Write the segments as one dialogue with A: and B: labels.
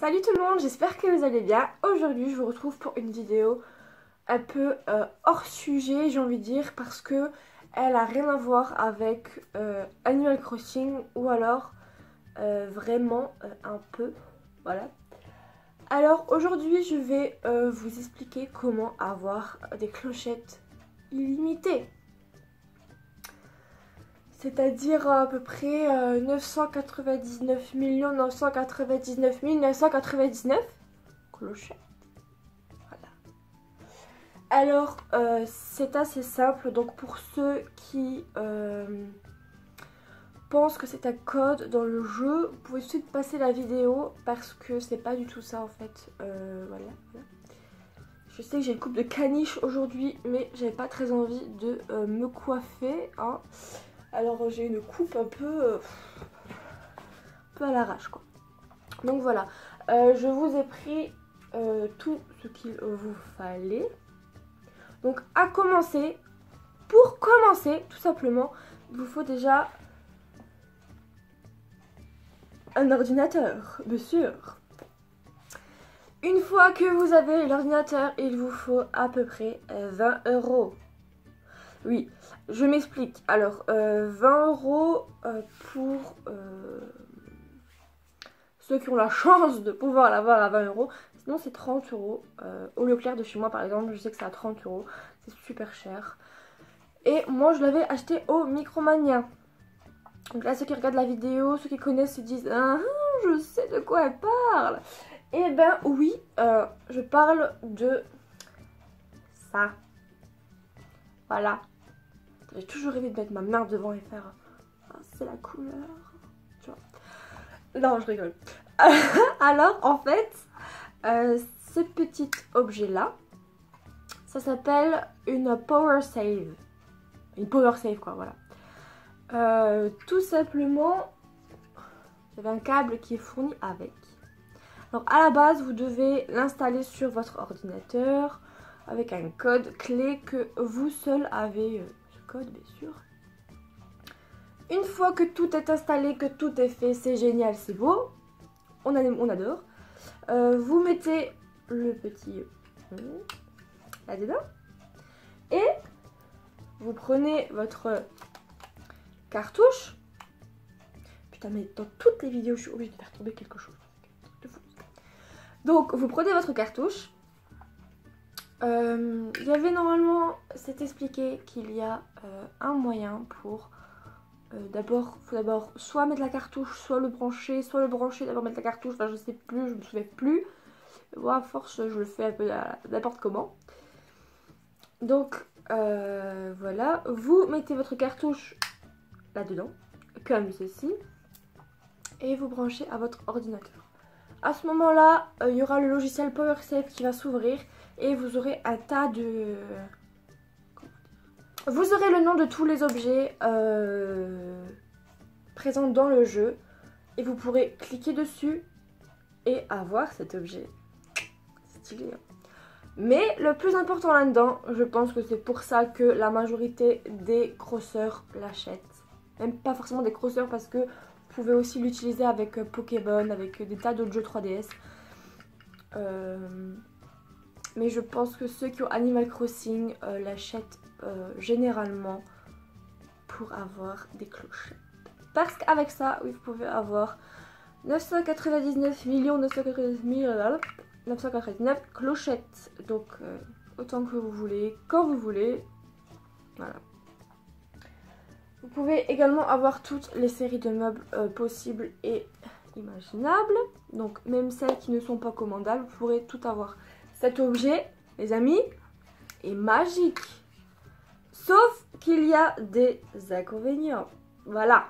A: Salut tout le monde, j'espère que vous allez bien. Aujourd'hui je vous retrouve pour une vidéo un peu hors sujet, j'ai envie de dire, parce que elle a rien à voir avec Animal Crossing ou alors vraiment un peu, voilà. Alors aujourd'hui je vais vous expliquer comment avoir des clochettes illimitées. C'est-à-dire à peu près 999 999 999 clochettes. Voilà. Alors, c'est assez simple. Donc, pour ceux qui pensent que c'est un code dans le jeu, vous pouvez tout de suite passer la vidéo parce que c'est pas du tout ça en fait. Voilà. Je sais que j'ai une coupe de caniche aujourd'hui, mais j'avais pas très envie de me coiffer. Hein. Alors j'ai une coupe un peu à l'arrache quoi. Donc voilà, je vous ai pris tout ce qu'il vous fallait. Donc à commencer, pour commencer tout simplement, il vous faut déjà un ordinateur, bien sûr. Une fois que vous avez l'ordinateur, il vous faut à peu près 20 €. Oui, je m'explique. Alors, 20 € pour ceux qui ont la chance de pouvoir l'avoir à 20 €. Sinon, c'est 30 €. Au Leclerc de chez moi, par exemple, je sais que c'est à 30 €. C'est super cher. Et moi, je l'avais acheté au Micromania. Donc là, ceux qui regardent la vidéo, ceux qui connaissent se disent « Ah, je sais de quoi elle parle !» Eh ben oui, je parle de ça. Voilà. J'ai toujours rêvé de mettre ma main devant et faire ah, c'est la couleur. Tu vois. Non, je rigole. Alors, en fait, ce petit objet-là, ça s'appelle une power save. Une power save, quoi, voilà. Tout simplement, j'avais un câble qui est fourni avec. Alors, à la base, vous devez l'installer sur votre ordinateur avec un code clé que vous seul avez. Code bien sûr. Une fois que tout est installé, que tout est fait, c'est génial, c'est beau, on adore. Vous mettez le petit là-dedans et vous prenez votre cartouche. Putain, mais dans toutes les vidéos, je suis obligée de faire tomber quelque chose. Donc, vous prenez votre cartouche. Il y avait normalement, c'est expliqué qu'il y a un moyen pour faut d'abord soit mettre la cartouche, soit le brancher, d'abord mettre la cartouche, enfin je sais plus, je me souviens plus. Moi à force je le fais un peu n'importe comment. Donc voilà, vous mettez votre cartouche là-dedans, comme ceci, et vous branchez à votre ordinateur. À ce moment-là, il y aura le logiciel PowerSafe qui va s'ouvrir et vous aurez un tas de... Vous aurez le nom de tous les objets présents dans le jeu et vous pourrez cliquer dessus et avoir cet objet. Stylé. Mais le plus important là-dedans, je pense que c'est pour ça que la majorité des crosseurs l'achètent. Même pas forcément des crosseurs parce que vous pouvez aussi l'utiliser avec Pokémon, avec des tas d'autres jeux 3DS. Mais je pense que ceux qui ont Animal Crossing l'achètent généralement pour avoir des clochettes. Parce qu'avec ça, oui, vous pouvez avoir 999 999 clochettes. Donc autant que vous voulez, quand vous voulez. Voilà. Vous pouvez également avoir toutes les séries de meubles possibles et imaginables. Donc même celles qui ne sont pas commandables, vous pourrez tout avoir. Cet objet, les amis, est magique. Sauf qu'il y a des inconvénients. Voilà.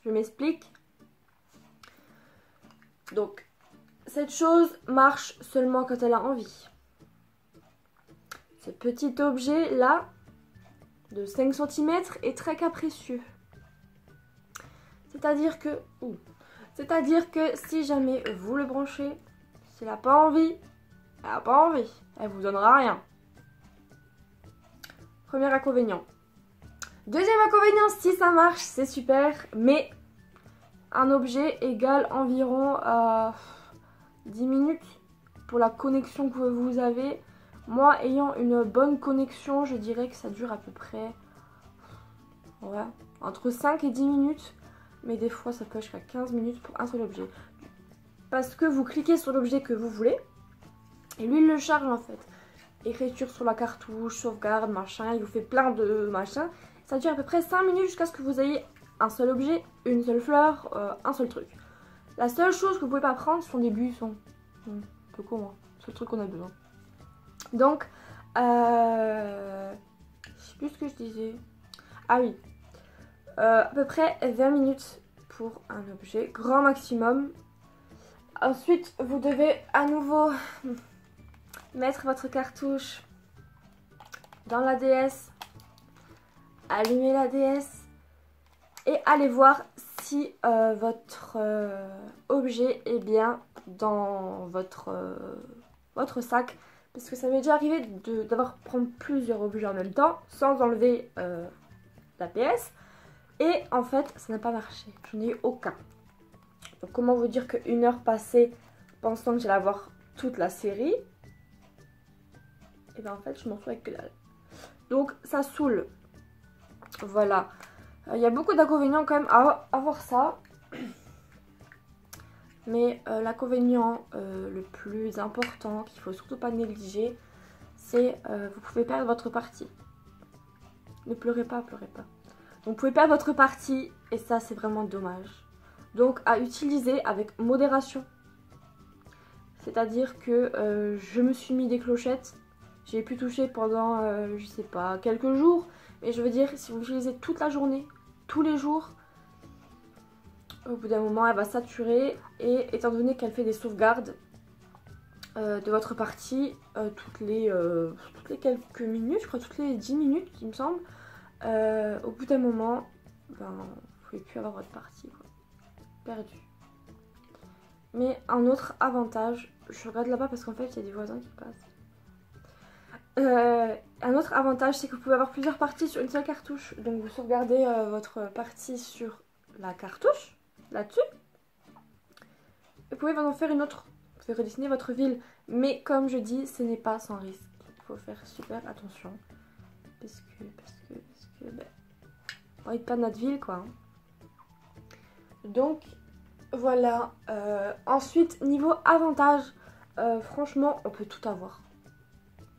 A: Je m'explique. Donc, cette chose marche seulement quand elle a envie. Ce petit objet-là, de 5 cm, est très capricieux. C'est-à-dire que si jamais vous le branchez, s'il n'a pas envie, elle n'a pas envie. Elle vous donnera rien. Premier inconvénient. Deuxième inconvénient, si ça marche, c'est super, mais un objet égale environ 10 minutes pour la connexion que vous avez. Moi, ayant une bonne connexion, je dirais que ça dure à peu près entre 5 et 10 minutes. Mais des fois, ça peut jusqu'à 15 minutes pour un seul objet. Parce que vous cliquez sur l'objet que vous voulez. Et lui, il le charge en fait. Écriture sur la cartouche, sauvegarde, machin. Il vous fait plein de machins. Ça dure à peu près 5 minutes jusqu'à ce que vous ayez un seul objet, une seule fleur, un seul truc. La seule chose que vous pouvez pas prendre, ce sont des buissons. Un peu con, hein. C'est le truc qu'on a besoin. Donc, je sais plus ce que je disais. Ah oui. À peu près 20 minutes pour un objet, grand maximum. Ensuite, vous devez à nouveau mettre votre cartouche dans la DS, allumer la DS et aller voir si votre objet est bien dans votre sac. Parce que ça m'est déjà arrivé d'avoir prendre plusieurs objets en même temps sans enlever la PS. Et en fait, ça n'a pas marché. J'en ai eu aucun. Donc comment vous dire qu'une heure passée pensant que j'allais avoir toute la série, et bien en fait je m'en souviens que dalle. Donc ça saoule. Voilà. Il y a beaucoup d'inconvénients quand même à avoir ça. Mais l'inconvénient le plus important qu'il faut surtout pas négliger, c'est vous pouvez perdre votre partie. Ne pleurez pas, pleurez pas. Donc vous pouvez perdre votre partie et ça c'est vraiment dommage. Donc à utiliser avec modération. C'est-à-dire que je me suis mis des clochettes. J'ai pu toucher pendant, je sais pas, quelques jours. Mais je veux dire, si vous l'utilisez toute la journée, tous les jours, au bout d'un moment elle va saturer. Et étant donné qu'elle fait des sauvegardes de votre partie toutes les quelques minutes, je crois toutes les 10 minutes il me semble, au bout d'un moment, ben, vous pouvez plus avoir votre partie, quoi. Perdu. Mais un autre avantage, je regarde là-bas parce qu'en fait il y a des voisins qui passent. Un autre avantage, c'est que vous pouvez avoir plusieurs parties sur une seule cartouche. Donc vous sauvegardez votre partie sur la cartouche, là-dessus. Vous pouvez en faire une autre. Vous pouvez redessiner votre ville. Mais comme je dis, ce n'est pas sans risque. Il faut faire super attention. Parce que ben, on n'est pas de notre ville, quoi. Donc voilà. Ensuite, niveau avantage, franchement, on peut tout avoir.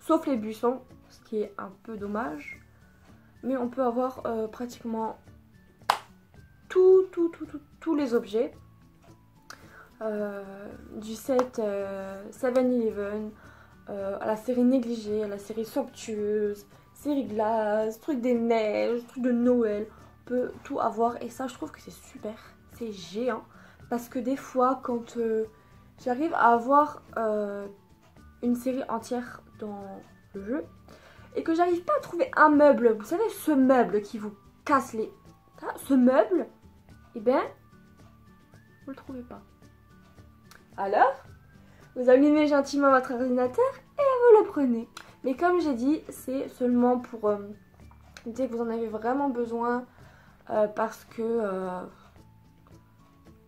A: Sauf les buissons, ce qui est un peu dommage. Mais on peut avoir pratiquement tous les objets. Du set 7-Eleven, à la série négligée, à la série somptueuse, série glace, truc des neiges, truc de Noël. On peut tout avoir et ça je trouve que c'est super, c'est géant. Parce que des fois quand j'arrive à avoir une série entière dans le jeu et que j'arrive pas à trouver un meuble, vous savez ce meuble qui vous casse les... Ce meuble, et ben vous le trouvez pas. Alors, vous allumez gentiment votre ordinateur et vous le prenez. Mais comme j'ai dit, c'est seulement pour dès que vous en avez vraiment besoin parce que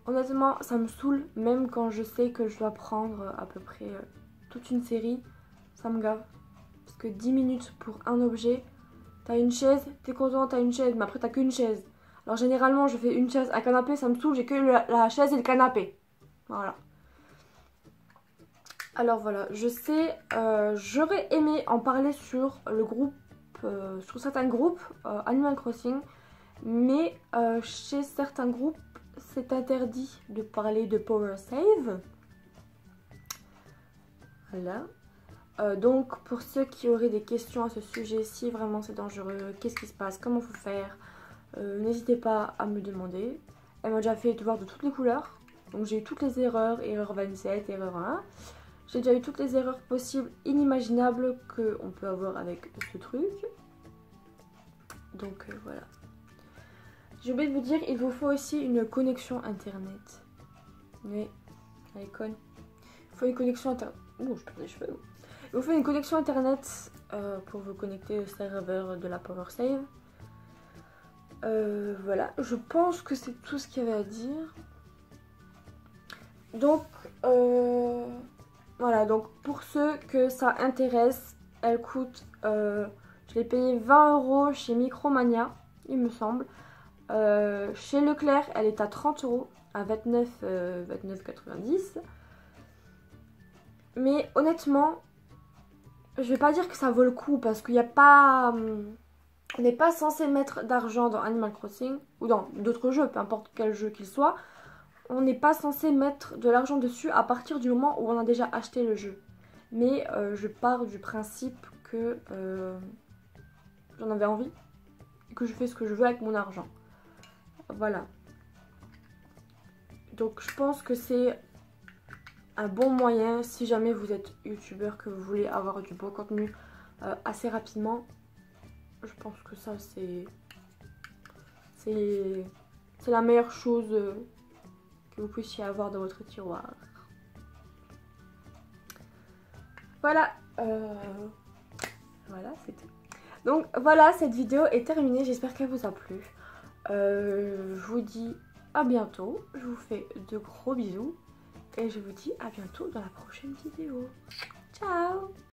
A: honnêtement, ça me saoule même quand je sais que je dois prendre à peu près toute une série, ça me gave. Parce que 10 minutes pour un objet, t'as une chaise, t'es content, t'as une chaise, mais après t'as qu'une chaise. Alors généralement, je fais une chaise, un canapé, ça me saoule, j'ai que la chaise et le canapé. Voilà. Alors voilà, je sais, j'aurais aimé en parler sur le groupe, sur certains groupes Animal Crossing, mais chez certains groupes, c'est interdit de parler de Power Save. Voilà. Donc pour ceux qui auraient des questions à ce sujet, si vraiment c'est dangereux, qu'est-ce qui se passe, comment faut faire, n'hésitez pas à me demander. Elle m'a déjà fait devoir de toutes les couleurs, donc j'ai eu toutes les erreurs, erreur 27, erreur 1. J'ai déjà eu toutes les erreurs possibles, inimaginables qu'on peut avoir avec ce truc. Donc voilà. J'ai oublié de vous dire, il vous faut aussi une connexion internet. Oui, elle est conne. Il faut une connexion internet. Ouh, je perds les cheveux. Il vous faut une connexion internet pour vous connecter au serveur de la Power Save. Voilà, je pense que c'est tout ce qu'il y avait à dire. Donc voilà, donc pour ceux que ça intéresse, elle coûte, je l'ai payé 20 € chez Micromania, il me semble. Chez Leclerc, elle est à 30 € à 29,90 €. Mais honnêtement, je vais pas dire que ça vaut le coup parce qu'il n'y a pas... On n'est pas censé mettre d'argent dans Animal Crossing ou dans d'autres jeux, peu importe quel jeu qu'il soit. On n'est pas censé mettre de l'argent dessus à partir du moment où on a déjà acheté le jeu. Mais je pars du principe que j'en avais envie et que je fais ce que je veux avec mon argent. Voilà. Donc je pense que c'est un bon moyen si jamais vous êtes youtubeur, que vous voulez avoir du beau contenu assez rapidement. Je pense que ça c'est la meilleure chose que vous puissiez avoir dans votre tiroir. Voilà, voilà, c'est tout. Donc voilà, cette vidéo est terminée, j'espère qu'elle vous a plu. Je vous dis à bientôt, je vous fais de gros bisous et je vous dis à bientôt dans la prochaine vidéo. Ciao!